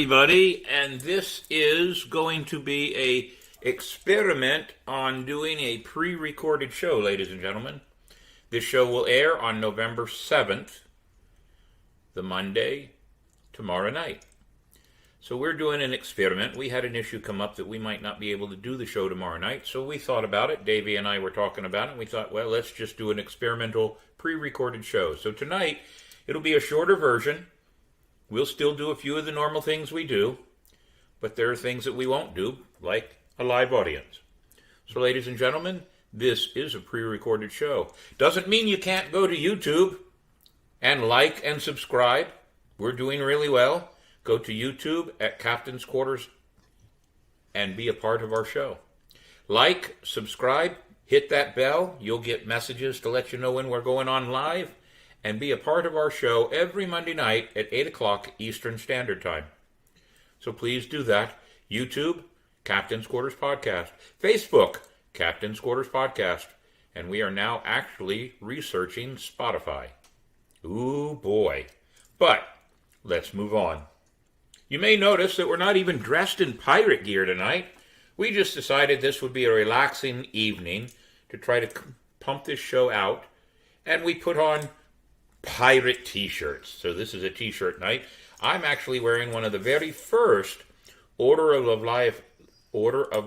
everybody, and this is going to be a experiment on doing a pre-recorded show, ladies and gentlemen. This show will air on November 7th, the Monday, tomorrow night. So we're doing an experiment. We had an issue come up that we might not be able to do the show tomorrow night, so we thought about it. Davey and I were talking about it, and we thought, well, let's just do an experimental pre-recorded show. So tonight, it'll be a shorter version. We'll still do a few of the normal things we do, but there are things that we won't do, like a live audience. So, ladies and gentlemen, this is a pre-recorded show. Doesn't mean you can't go to YouTube and like and subscribe. We're doing really well. Go to YouTube at Captain's Quarters and be a part of our show. Like, subscribe, hit that bell. You'll get messages to let you know when we're going on live. And be a part of our show every Monday night at 8 o'clock Eastern Standard Time. So please do that. YouTube, Captain's Quarters Podcast. Facebook, Captain's Quarters Podcast. And we are now actually researching Spotify. Ooh, boy. But let's move on. You may notice that we're not even dressed in pirate gear tonight. We just decided this would be a relaxing evening to try to pump this show out. And we put on pirate t-shirts. So this is a t-shirt night. I'm actually wearing one of the very first Order of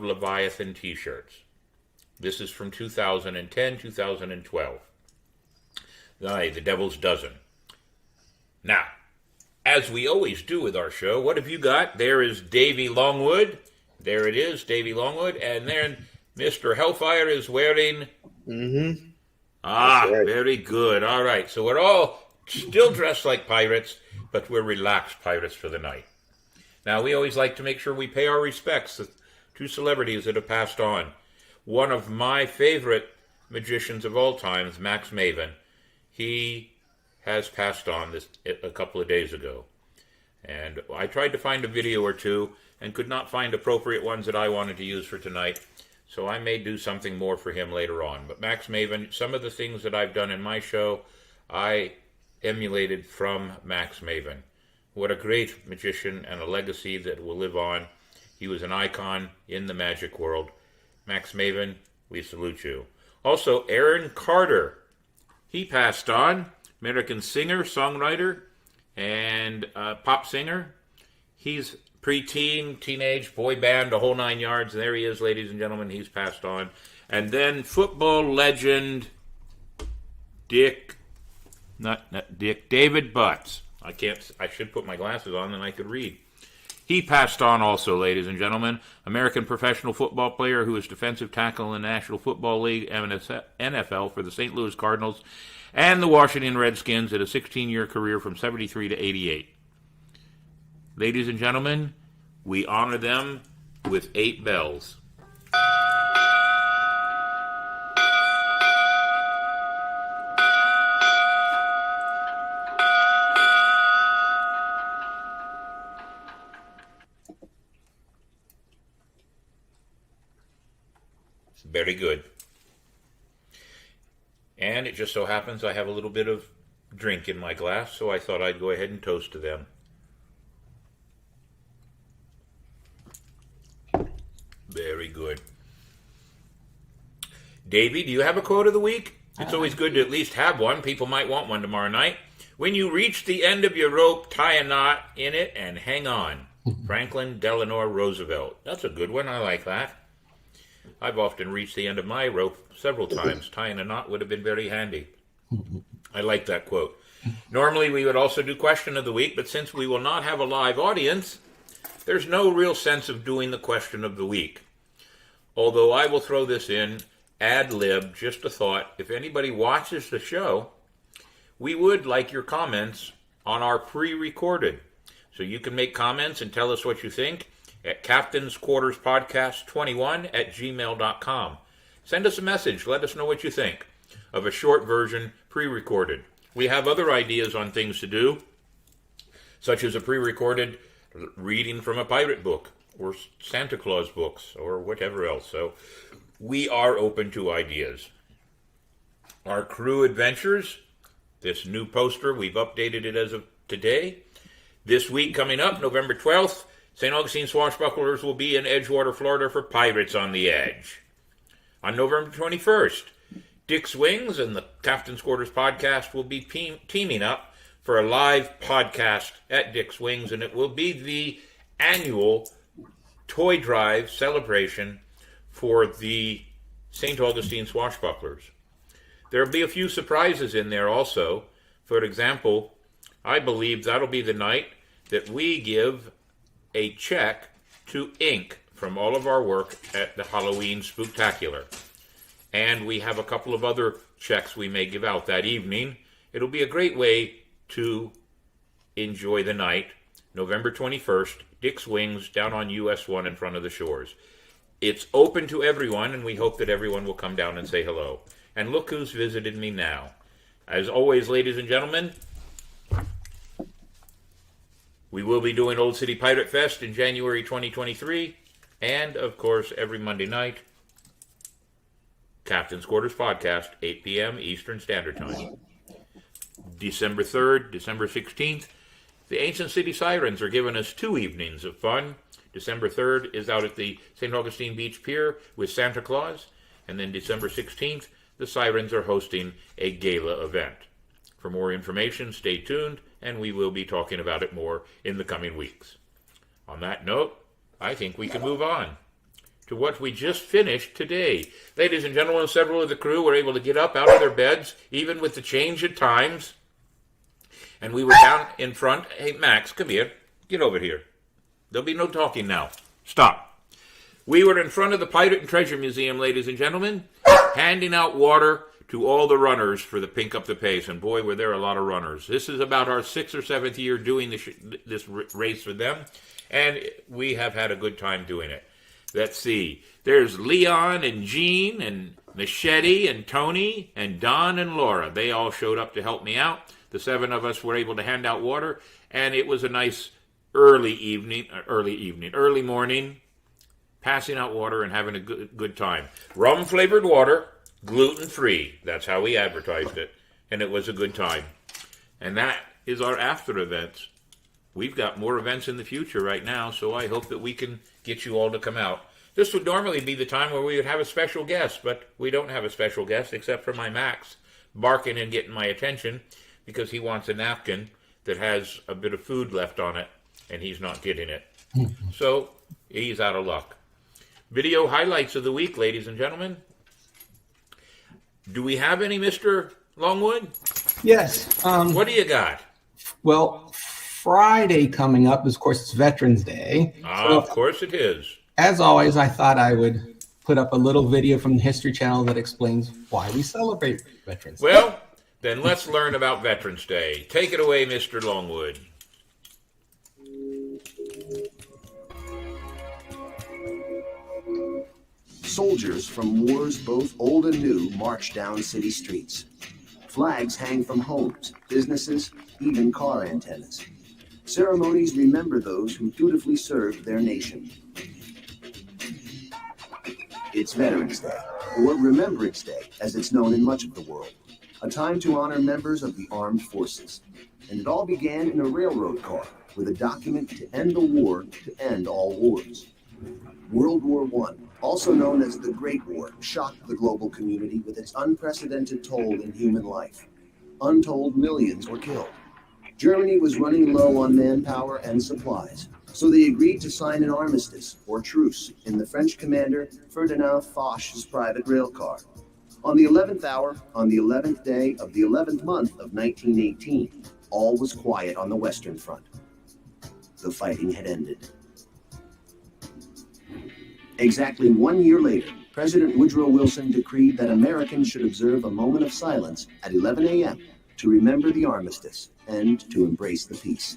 Leviathan t-shirts. This is from 2010, 2012. The Devil's Dozen. Now, as we always do with our show, what have you got? There is Davey Longwood. There it is, Davey Longwood. And then Mr. Hellfire is wearing... Right. Very good. All right. So we're all still dressed like pirates, but we're relaxed pirates for the night. Now, we always like to make sure we pay our respects to celebrities that have passed on. One of my favorite magicians of all time is Max Maven. He has passed on a couple of days ago. And I tried to find a video or two and could not find appropriate ones that I wanted to use for tonight. So I may do something more for him later on. But Max Maven, some of the things that I've done in my show, I emulated from Max Maven. What a great magician and a legacy that will live on. He was an icon in the magic world. Max Maven, we salute you. Also, Aaron Carter. He passed on. American singer, songwriter, and pop singer. He's preteen, teenage, boy band, the whole 9 yards. There he is, ladies and gentlemen. He's passed on. And then football legend David Butts. I should put my glasses on, then I could read. He passed on also, ladies and gentlemen. American professional football player who was defensive tackle in the National Football League and NFL for the St. Louis Cardinals and the Washington Redskins at a 16-year career from 73 to 88. Ladies and gentlemen, we honor them with 8 bells. Very good. And it just so happens I have a little bit of drink in my glass, so I thought I'd go ahead and toast to them. Very good. Davey, do you have a quote of the week? It's always good to at least have one. People might want one tomorrow night. When you reach the end of your rope, tie a knot in it and hang on. Franklin Delano Roosevelt. That's a good one. I like that. I've often reached the end of my rope several times. Tying a knot would have been very handy. I like that quote. Normally we would also do question of the week, but since we will not have a live audience, there's no real sense of doing the question of the week. Although I will throw this in, ad lib, just a thought. If anybody watches the show, we would like your comments on our pre-recorded. So you can make comments and tell us what you think at Captain's Quarters Podcast 21 at gmail.com. Send us a message. Let us know what you think of a short version pre-recorded. We have other ideas on things to do, such as a pre-recorded reading from a pirate book or Santa Claus books or whatever else. So we are open to ideas. Our crew adventures, this new poster, we've updated it as of today. This week coming up, November 12th, St. Augustine Swashbucklers will be in Edgewater, Florida for Pirates on the Edge. On November 21st, Dick's Wings and the Captain's Quarters podcast will be teaming up for a live podcast at Dick's Wings, and it will be the annual toy drive celebration for the St. Augustine Swashbucklers. There will be a few surprises in there also. For example, I believe that'll be the night that we give a check to Inc. from all of our work at the Halloween Spooktacular. And we have a couple of other checks we may give out that evening. It'll be a great way to enjoy the night, November 21st, Dick's Wings, down on US 1 in front of the Shores. It's open to everyone, and we hope that everyone will come down and say hello. And look who's visited me now. As always, ladies and gentlemen, we will be doing Old City Pirate Fest in January 2023, and, of course, every Monday night, Captain's Quarters Podcast, 8 p.m. Eastern Standard Time. December 3rd, December 16th, the Ancient City Sirens are giving us 2 evenings of fun. December 3rd is out at the St. Augustine Beach Pier with Santa Claus, and then December 16th, the Sirens are hosting a gala event. For more information, stay tuned, and we will be talking about it more in the coming weeks. On that note, I think we can move on to what we just finished today. Ladies and gentlemen, several of the crew were able to get up out of their beds, even with the change of times. And we were down in front. Hey, Max, come here. Get over here. There'll be no talking now. Stop. We were in front of the Pirate and Treasure Museum, ladies and gentlemen, handing out water to all the runners for the Pink Up the Pace. And boy, were there a lot of runners. This is about our 6th or 7th year doing this race for them. And we have had a good time doing it. Let's see. There's Leon and Jean and Machete and Tony and Don and Laura. They all showed up to help me out. The 7 of us were able to hand out water, and it was a nice early morning, passing out water and having a good time. Rum-flavored water, gluten-free. That's how we advertised it, and it was a good time. And that is our after events. We've got more events in the future right now, so I hope that we can get you all to come out. This would normally be the time where we would have a special guest, but we don't have a special guest except for my Max barking and getting my attention because he wants a napkin that has a bit of food left on it, and he's not getting it. So he's out of luck. Video highlights of the week, ladies and gentlemen. Do we have any, Mr. Longwood? Yes. What do you got? Well, Friday coming up, of course, it's Veterans Day. So, of course it is. As always, I thought I would put up a little video from the History Channel that explains why we celebrate Veterans Day. Well, then let's learn about Veterans Day. Take it away, Mr. Longwood. Soldiers from wars both old and new march down city streets. Flags hang from homes, businesses, even car antennas. Ceremonies remember those who dutifully served their nation. It's Veterans Day, or Remembrance Day, as it's known in much of the world, a time to honor members of the armed forces. And it all began in a railroad car with a document to end the war to end all wars. World War I, also known as the Great War, shocked the global community with its unprecedented toll in human life. Untold millions were killed. Germany was running low on manpower and supplies, so they agreed to sign an armistice, or truce, in the French commander Ferdinand Foch's private rail car. On the 11th hour, on the 11th day of the 11th month of 1918, all was quiet on the Western Front. The fighting had ended. Exactly 1 year later, President Woodrow Wilson decreed that Americans should observe a moment of silence at 11 a.m. to remember the armistice and to embrace the peace.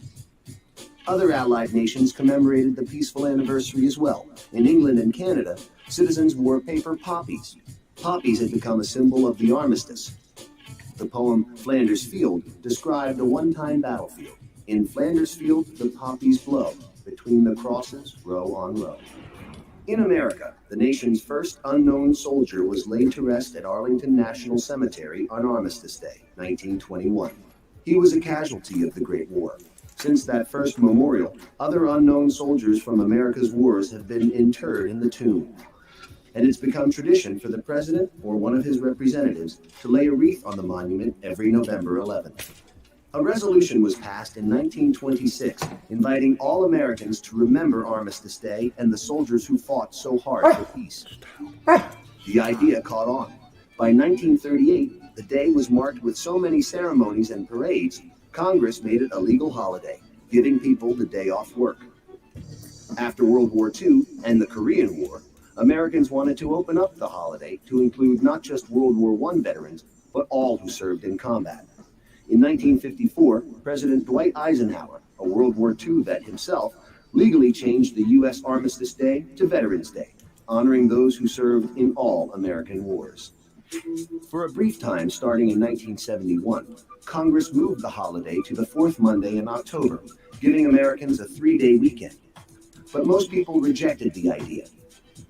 Other Allied nations commemorated the peaceful anniversary as well. In England and Canada, citizens wore paper poppies. Poppies had become a symbol of the armistice. The poem Flanders Field described a one-time battlefield. In Flanders Field, the poppies blow, between the crosses, row on row. In America, the nation's first unknown soldier was laid to rest at Arlington National Cemetery on Armistice Day, 1921. He was a casualty of the Great War. Since that first memorial, other unknown soldiers from America's wars have been interred in the tomb. And it's become tradition for the president or one of his representatives to lay a wreath on the monument every November 11th. A resolution was passed in 1926 inviting all Americans to remember Armistice Day and the soldiers who fought so hard for peace. The idea caught on. By 1938, the day was marked with so many ceremonies and parades, Congress made it a legal holiday, giving people the day off work. After World War II and the Korean War, Americans wanted to open up the holiday to include not just World War I veterans, but all who served in combat. In 1954, President Dwight Eisenhower, a World War II vet himself, legally changed the U.S. Armistice Day to Veterans Day, honoring those who served in all American wars. For a brief time, starting in 1971, Congress moved the holiday to the fourth Monday in October, giving Americans a 3-day weekend. But most people rejected the idea.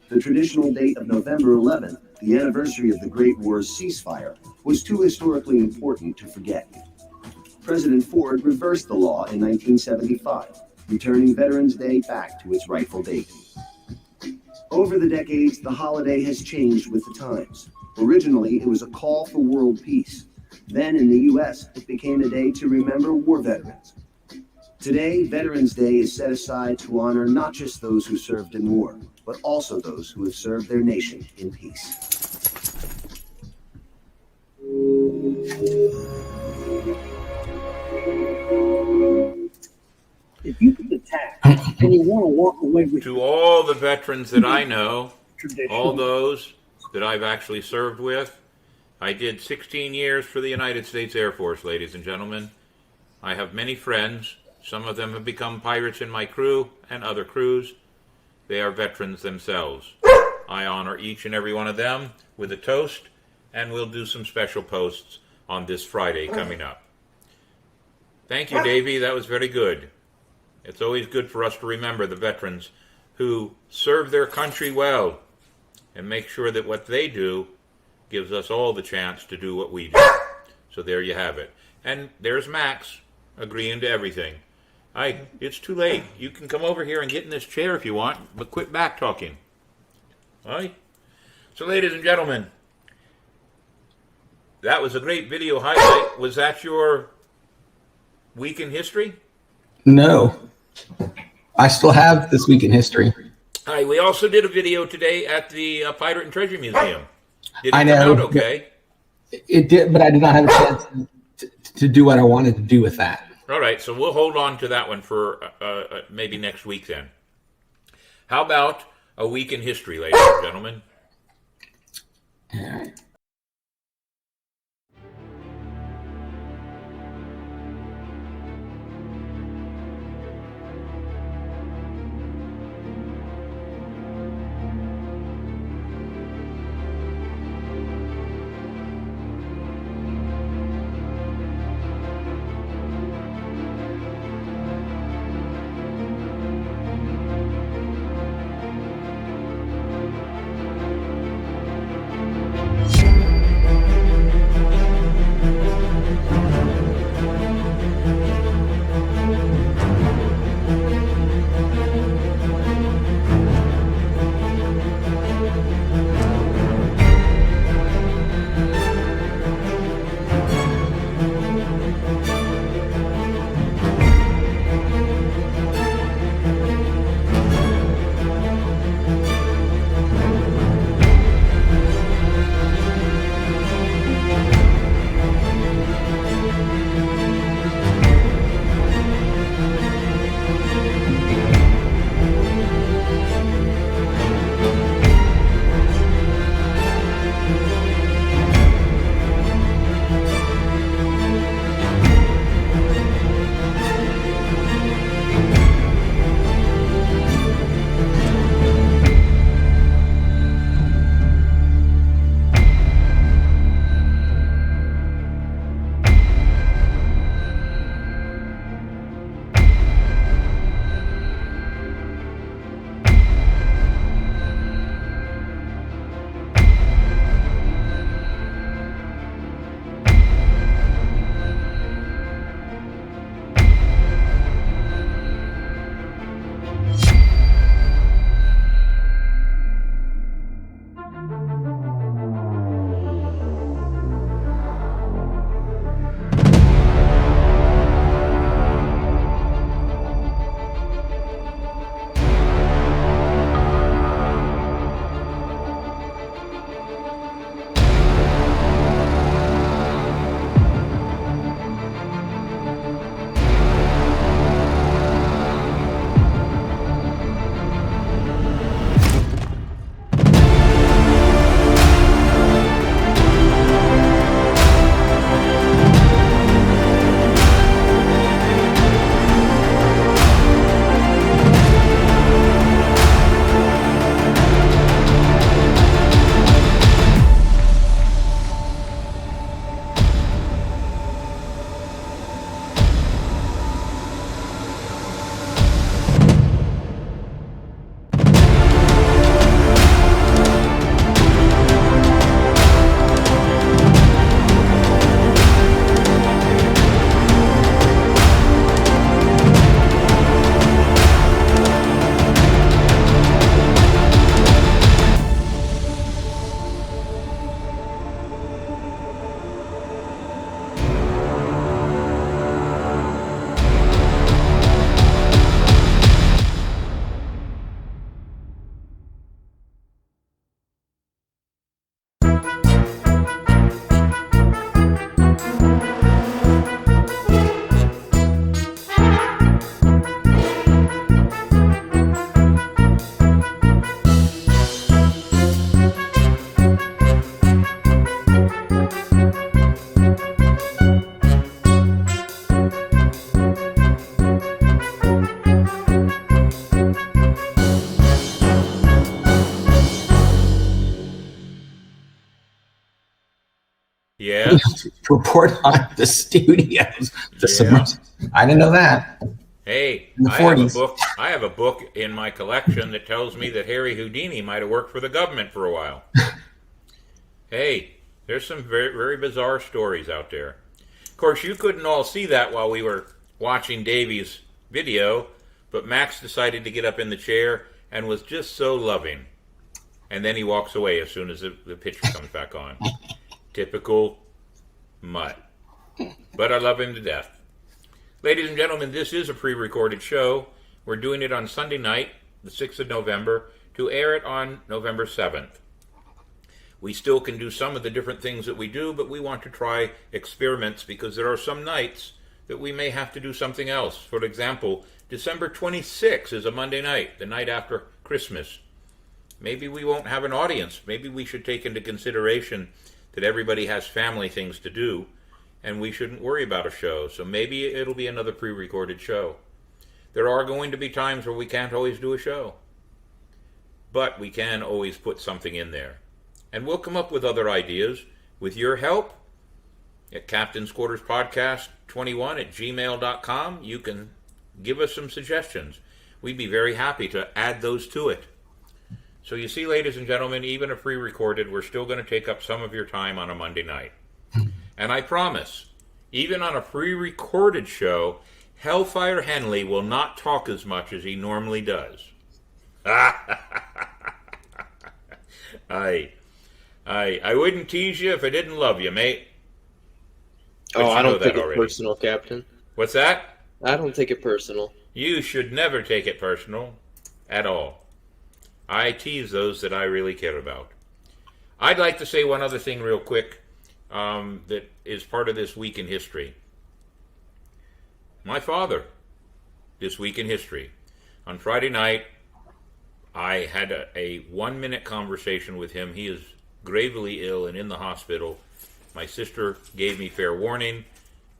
The traditional date of November 11th, the anniversary of the Great War's ceasefire, was too historically important to forget. President Ford reversed the law in 1975, returning Veterans Day back to its rightful date. Over the decades, the holiday has changed with the times. Originally, it was a call for world peace. Then in the U.S., it became a day to remember war veterans. Today, Veterans Day is set aside to honor not just those who served in war, but also those who have served their nation in peace. If you could attack and you want to walk away with To all the veterans that I know, tradition, all those that I've actually served with, I did 16 years for the United States Air Force, ladies and gentlemen. I have many friends. Some of them have become pirates in my crew and other crews. They are veterans themselves. I honor each and every one of them with a toast, and we'll do some special posts on this Friday coming up. Thank you, Davey. That was very good. It's always good for us to remember the veterans who serve their country well and make sure that what they do gives us all the chance to do what we do. So there you have it. And there's Max agreeing to everything. It's too late. You can come over here and get in this chair if you want, but quit back talking. All right? So, ladies and gentlemen, that was a great video highlight. Was that your week in history? No. I still have this week in history. All right, we also did a video today at the Pirate and Treasure Museum. Did it I come know, out okay? It did, but I did not have a chance to do what I wanted to do with that. All right, so we'll hold on to that one for maybe next week then. How about a week in history, ladies and gentlemen? All right. to report on the studios. Yeah. I didn't know that. Hey, In the I have a 40s. book. I have a book in my collection that tells me that Harry Houdini might have worked for the government for a while. Hey, there's some very, very bizarre stories out there. Of course, you couldn't all see that while we were watching Davey's video, but Max decided to get up in the chair and was just so loving. And then he walks away as soon as the picture comes back on. Typical mutt. But I love him to death. Ladies and gentlemen, this is a pre-recorded show. We're doing it on Sunday night, the 6th of November, to air it on November 7th. We still can do some of the different things that we do, but we want to try experiments because there are some nights that we may have to do something else. For example, December 26th is a Monday night, the night after Christmas. Maybe we won't have an audience. Maybe we should take into consideration that everybody has family things to do, and we shouldn't worry about a show. So maybe it'll be another pre-recorded show. There are going to be times where we can't always do a show, but we can always put something in there. And we'll come up with other ideas with your help at Captain's Quarters Podcast 21 at gmail.com. You can give us some suggestions. We'd be very happy to add those to it. So you see, ladies and gentlemen, even a pre-recorded, we're still going to take up some of your time on a Monday night. And I promise, even on a pre-recorded show, Hellfire Henley will not talk as much as he normally does. I wouldn't tease you if I didn't love you, mate. But Oh, you I know don't take that it already. personal, Captain. What's that? I don't take it personal. You should never take it personal at all. I tease those that I really care about. I'd like to say one other thing real quick that is part of this week in history. My father, this week in history. On Friday night, I had a 1-minute conversation with him. He is gravely ill and in the hospital. My sister gave me fair warning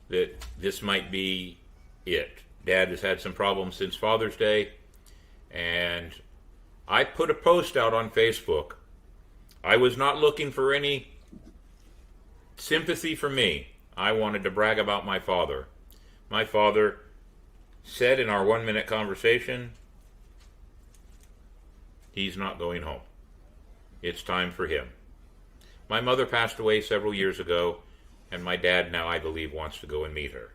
that this might be it. Dad has had some problems since Father's Day, and I put a post out on Facebook. I was not looking for any sympathy for me. I wanted to brag about my father. My father said in our 1-minute conversation, he's not going home. It's time for him. My mother passed away several years ago, and my dad now, I believe, wants to go and meet her.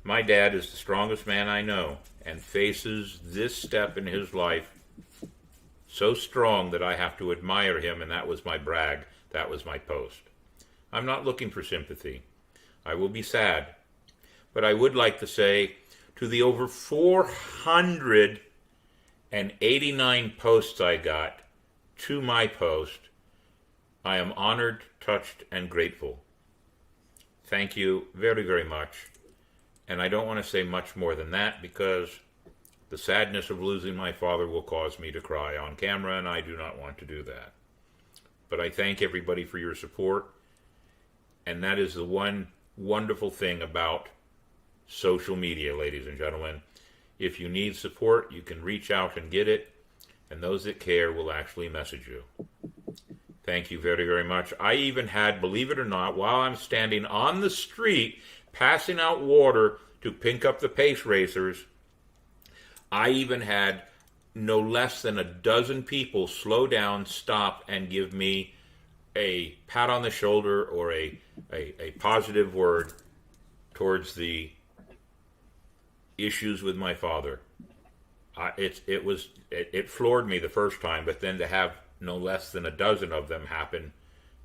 My dad is the strongest man I know and faces this step in his life so strong that I have to admire him, and that was my brag. That was my post. I'm not looking for sympathy. I will be sad. But I would like to say to the over 489 posts I got to my post, I am honored, touched, and grateful. Thank you very, very much. And I don't want to say much more than that because the sadness of losing my father will cause me to cry on camera, and I do not want to do that. But I thank everybody for your support, and that is the one wonderful thing about social media, ladies and gentlemen. If you need support, you can reach out and get it, and those that care will actually message you. Thank you very, very much. I even had, believe it or not, while I'm standing on the street passing out water to pink up the pace racers, I even had no less than a dozen people slow down, stop, and give me a pat on the shoulder or a positive word towards the issues with my father. It floored me the first time, but then to have no less than a dozen of them happen,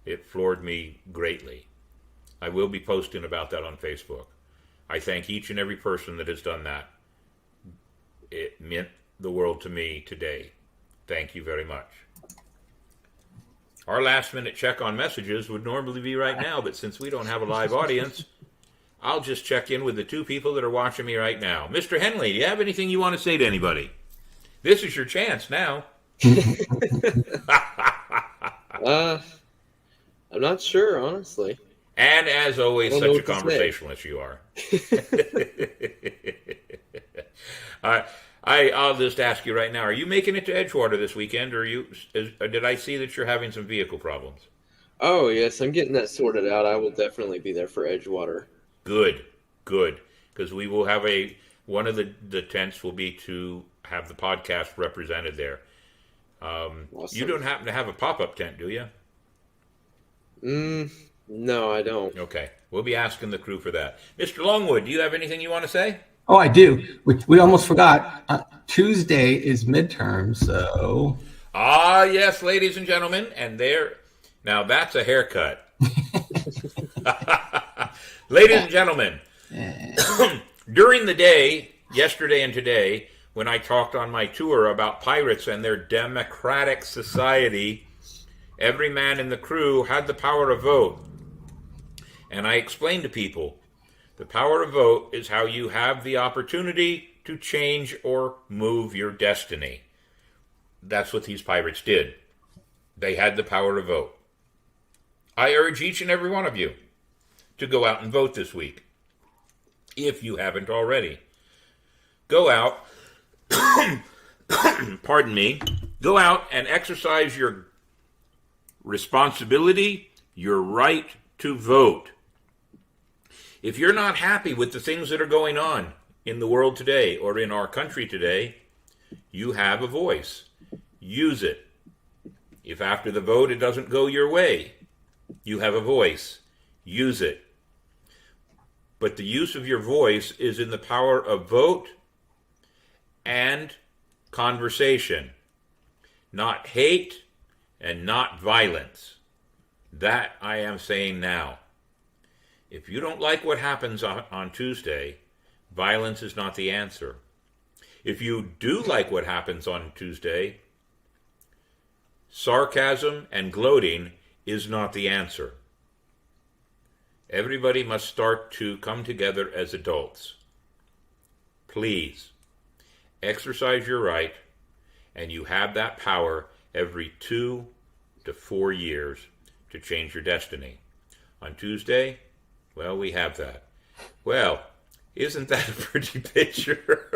it floored me greatly. I will be posting about that on Facebook. I thank each and every person that has done that. It meant the world to me today. Thank you very much. Our last minute check on messages would normally be right now, but since we don't have a live audience, I'll just check in with the two people that are watching me right now. Mr. Henley, do you have anything you want to say to anybody? This is your chance now. I'm not sure, honestly. And as always, I don't such a know what to say. conversationalist you are. I'll just ask you right now, are you making it to Edgewater this weekend, or did I see that you're having some vehicle problems? Oh, yes, I'm getting that sorted out. I will definitely be there for Edgewater. Good, good. Because we will have one of the tents will be to have the podcast represented there. You don't happen to have a pop-up tent, do you? No, I don't. Okay. We'll be asking the crew for that. Mr. Longwood, do you have anything you want to say? Oh, I do. We almost forgot. Tuesday is midterm, so. Ah, yes, ladies and gentlemen. And now that's a haircut. Ladies and gentlemen, during the day, yesterday and today, when I talked on my tour about pirates and their democratic society, every man in the crew had the power to vote. And I explained to people, the power to vote is how you have the opportunity to change or move your destiny. That's what these pirates did. They had the power to vote. I urge each and every one of you to go out and vote this week. If you haven't already. Go out, pardon me, go out and exercise your responsibility, your right to vote. If you're not happy with the things that are going on in the world today or in our country today, you have a voice. Use it. If after the vote it doesn't go your way, you have a voice. Use it. But the use of your voice is in the power of vote and conversation, not hate and not violence. That I am saying now. If you don't like what happens on Tuesday, violence is not the answer. If you do like what happens on Tuesday, sarcasm and gloating is not the answer. Everybody must start to come together as adults. Please, exercise your right, and you have that power every 2 to 4 years to change your destiny. On Tuesday, well, we have that. Well, isn't that a pretty picture?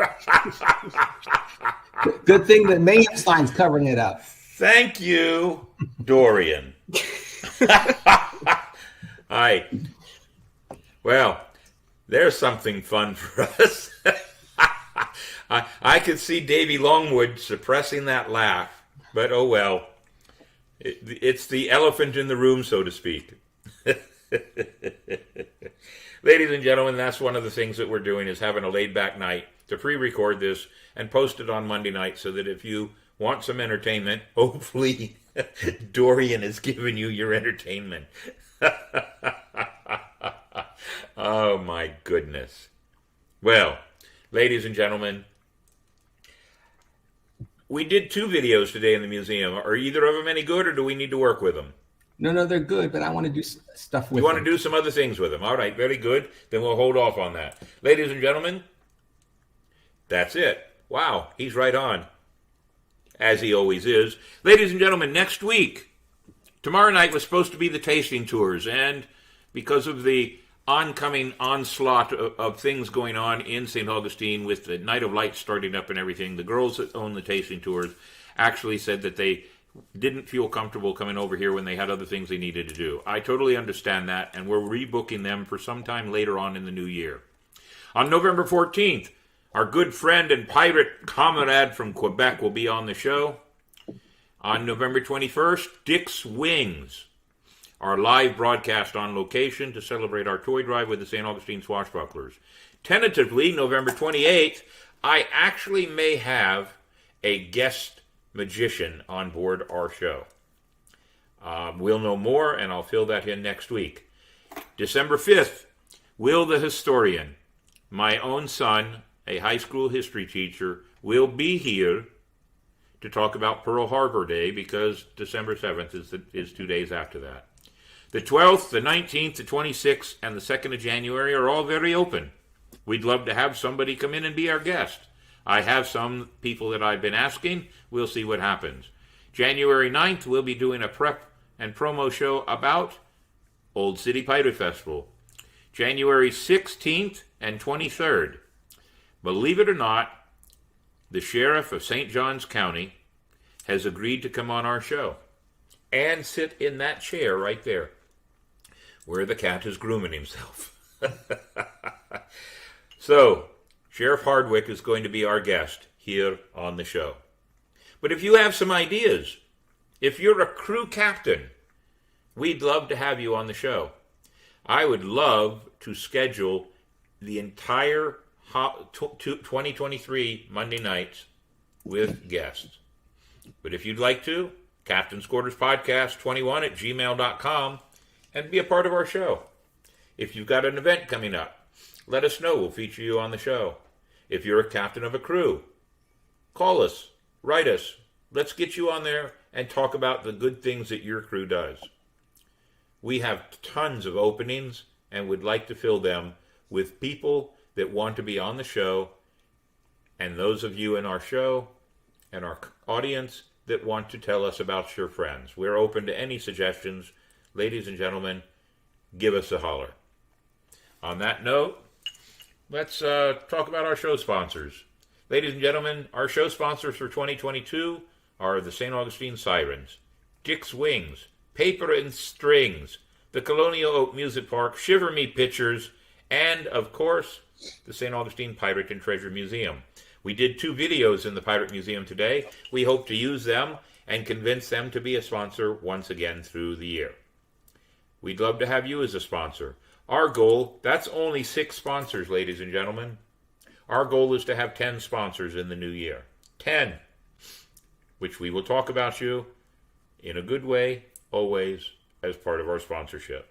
Good thing that Mayhem sign's covering it up. Thank you, Dorian. Hi. Well, there's something fun for us. I could see Davey Longwood suppressing that laugh, but oh well. It's the elephant in the room, so to speak. Ladies and gentlemen, that's one of the things that we're doing, is having a laid-back night to pre-record this and post it on Monday night, so that if you want some entertainment, hopefully Dorian has given you your entertainment. Oh my goodness. Well, ladies and gentlemen, we did 2 videos today in the museum. Are either of them any good, or do we need to work with them? No, they're good, but I want to do stuff with them. You want to do some other things with them. All right, very good. Then we'll hold off on that. Ladies and gentlemen, that's it. Wow, he's right on, as he always is. Ladies and gentlemen, next week, tomorrow night was supposed to be the tasting tours, and because of the oncoming onslaught of things going on in St. Augustine with the Night of Light starting up and everything, the girls that own the tasting tours actually said that they didn't feel comfortable coming over here when they had other things they needed to do. I totally understand that, and we're rebooking them for some time later on in the new year. On November 14th, our good friend and pirate comrade from Quebec will be on the show. On November 21st, Dick's Wings, our live broadcast on location to celebrate our toy drive with the St. Augustine Swashbucklers. Tentatively, November 28th, I actually may have a guest magician on board our show. We'll know more, and I'll fill that in next week. December 5th, Will the Historian, my own son, a high school history teacher, will be here to talk about Pearl Harbor Day, because December 7th is 2 days after that. The 12th, the 19th, the 26th, and the 2nd of January are all very open. We'd love to have somebody come in and be our guest. I have some people that I've been asking. We'll see what happens. January 9th, we'll be doing a prep and promo show about Old City Pirate Festival. January 16th and 23rd. Believe it or not, the sheriff of St. Johns County has agreed to come on our show. and sit in that chair right there where the cat is grooming himself. So, Sheriff Hardwick is going to be our guest here on the show. But if you have some ideas, if you're a crew captain, we'd love to have you on the show. I would love to schedule the entire 2023 Monday nights with guests. But if you'd like to, Captain's Quarters Podcast 21 at gmail.com and be a part of our show. If you've got an event coming up, let us know. We'll feature you on the show. If you're a captain of a crew, call us, write us. Let's get you on there and talk about the good things that your crew does. We have tons of openings and would like to fill them with people that want to be on the show, and those of you in our show and our audience that want to tell us about your friends. We're open to any suggestions. Ladies and gentlemen, give us a holler. On that note, let's talk about our show sponsors. Ladies and gentlemen, our show sponsors for 2022 are the St. Augustine Sirens, Dick's Wings, Paper and Strings, the Colonial Oak Music Park, Shiver Me Pictures, and, of course, the St. Augustine Pirate and Treasure Museum. We did 2 videos in the Pirate Museum today. We hope to use them and convince them to be a sponsor once again through the year. We'd love to have you as a sponsor. Our goal, that's only 6 sponsors, ladies and gentlemen. Our goal is to have 10 sponsors in the new year. 10, which we will talk about you in a good way, always, as part of our sponsorship.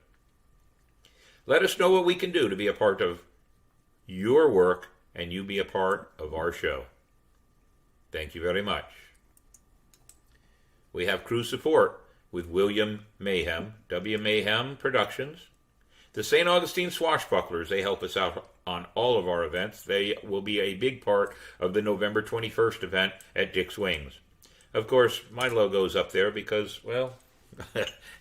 Let us know what we can do to be a part of your work and you be a part of our show. Thank you very much. We have crew support with William Mayhem, W. Mayhem Productions. The St. Augustine Swashbucklers, they help us out on all of our events. They will be a big part of the November 21st event at Dick's Wings. Of course, my logo's up there because, well,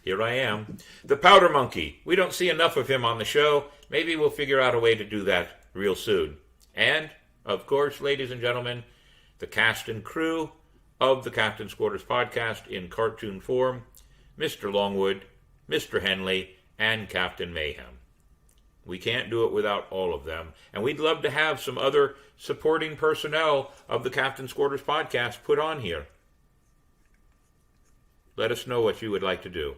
here I am. The Powder Monkey. We don't see enough of him on the show. Maybe we'll figure out a way to do that real soon. And, of course, ladies and gentlemen, the cast and crew of the Captain's Quarters Podcast in cartoon form, Mr. Longwood, Mr. Henley, and Captain Mayhem. We can't do it without all of them. And we'd love to have some other supporting personnel of the Captain's Quarters Podcast put on here. Let us know what you would like to do.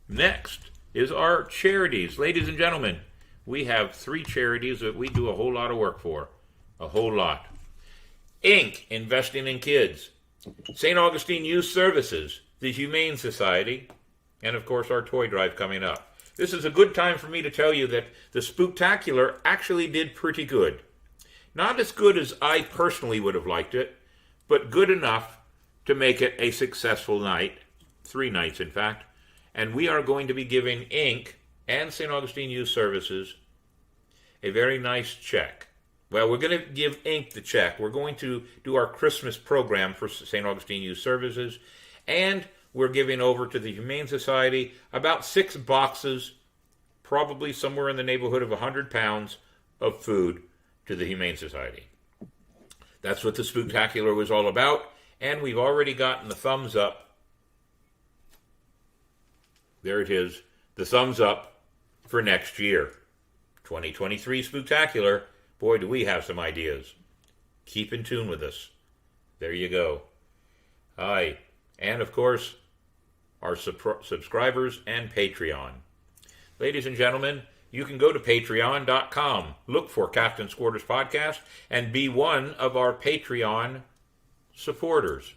Next is our charities. Ladies and gentlemen, we have 3 charities that we do a whole lot of work for. A whole lot. Inc., Investing in Kids. St. Augustine Youth Services, the Humane Society, and of course our toy drive coming up. This is a good time for me to tell you that the Spooktacular actually did pretty good. Not as good as I personally would have liked it, but good enough to make it a successful night. 3 nights, in fact. And we are going to be giving Inc. and St. Augustine Youth Services a very nice check. Well, we're going to give Inc. the check. We're going to do our Christmas program for St. Augustine Youth Services, and we're giving over to the Humane Society about 6 boxes, probably somewhere in the neighborhood of 100 pounds of food to the Humane Society. That's what the Spooktacular was all about, and we've already gotten the thumbs up. There it is, the thumbs up for next year. 2023 Spooktacular. Boy, do we have some ideas. Keep in tune with us. There you go. Hi. And, of course, our subscribers and Patreon. Ladies and gentlemen, you can go to patreon.com, look for Captain's Quarters Podcast, and be one of our Patreon supporters.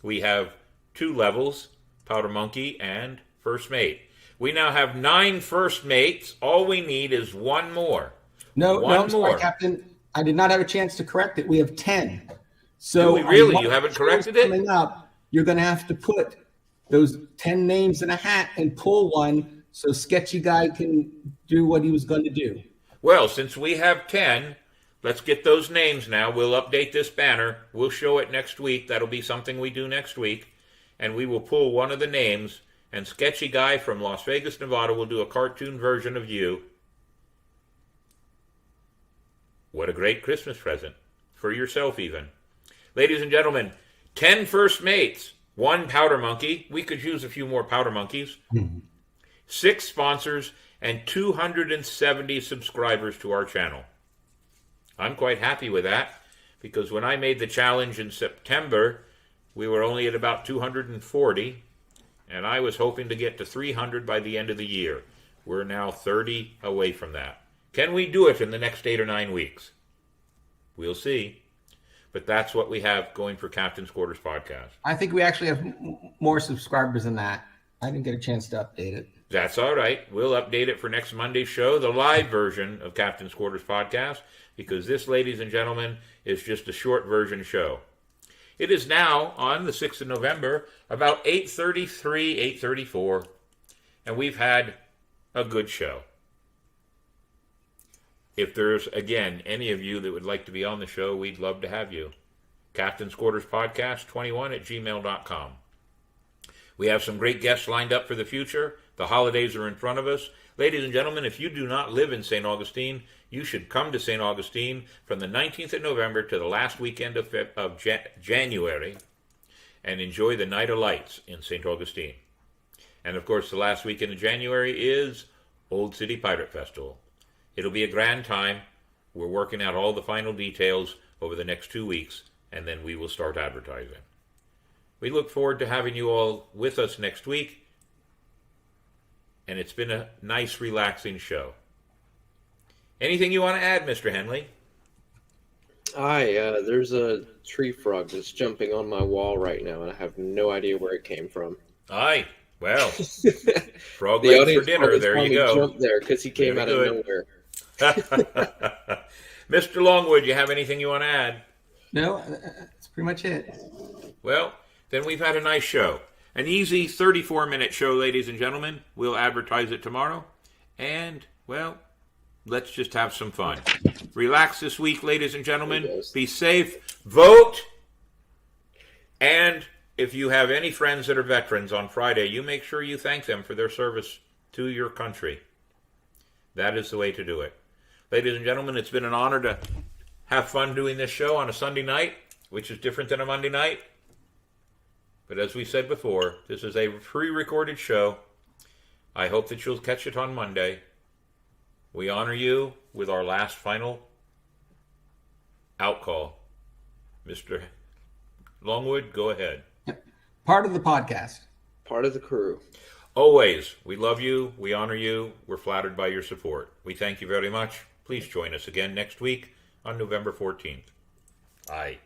We have 2 levels, Powder Monkey and First Mate. We now have 9 First Mates. All we need is 1 more. No, sorry, Captain. I did not have a chance to correct it. We have 10. So do we really? You haven't corrected it? Coming up, you're going to have to put those 10 names in a hat and pull one so Sketchy Guy can do what he was going to do. Well, since we have 10, let's get those names now. We'll update this banner. We'll show it next week. That'll be something we do next week. And we will pull one of the names, and Sketchy Guy from Las Vegas, Nevada will do a cartoon version of you. What a great Christmas present. For yourself, even. Ladies and gentlemen, 10 First Mates 1 powder monkey. We could use a few more powder monkeys. 6 sponsors and 270 subscribers to our channel. I'm quite happy with that because when I made the challenge in September, we were only at about 240, and I was hoping to get to 300 by the end of the year. We're now 30 away from that. Can we do it in the next 8 or 9 weeks? We'll see. But that's what we have going for Captain's Quarters Podcast. I think we actually have more subscribers than that. I didn't get a chance to update it. That's all right. We'll update it for next Monday's show, the live version of Captain's Quarters Podcast, because this, ladies and gentlemen, is just a short version show. It is now, on the 6th of November, about 8:33, 8:34, and we've had a good show. If there's, again, any of you that would like to be on the show, we'd love to have you. Captain's Quarters Podcast 21 at gmail.com. We have some great guests lined up for the future. The holidays are in front of us. Ladies and gentlemen, if you do not live in St. Augustine, you should come to St. Augustine from the 19th of November to the last weekend of January and enjoy the Night of Lights in St. Augustine. And, of course, the last weekend of January is Old City Pirate Festival. It'll be a grand time. We're working out all the final details over the next 2 weeks, and then we will start advertising. We look forward to having you all with us next week, and it's been a nice, relaxing show. Anything you want to add, Mr. Henley? There's a tree frog that's jumping on my wall right now, and I have no idea where it came from. Aye. Well, frog The legs for audience dinner. probably There saw you me go. jump there because he came Very out good. of nowhere. Mr. Longwood, you have anything you want to add? No, that's pretty much it. Well, then we've had a nice show. An easy 34-minute show, ladies and gentlemen. We'll advertise it tomorrow. And, well, let's just have some fun. Relax this week, ladies and gentlemen. Be safe. Vote. And if you have any friends that are veterans on Friday, you make sure you thank them for their service to your country. That is the way to do it. Ladies and gentlemen, it's been an honor to have fun doing this show on a Sunday night, which is different than a Monday night. But as we said before, this is a pre-recorded show. I hope that you'll catch it on Monday. We honor you with our last final outcall. Mr. Longwood, go ahead. Part of the podcast. Part of the crew. Always, we love you, we honor you, we're flattered by your support. We thank you very much. Please join us again next week on November 14th. Aye.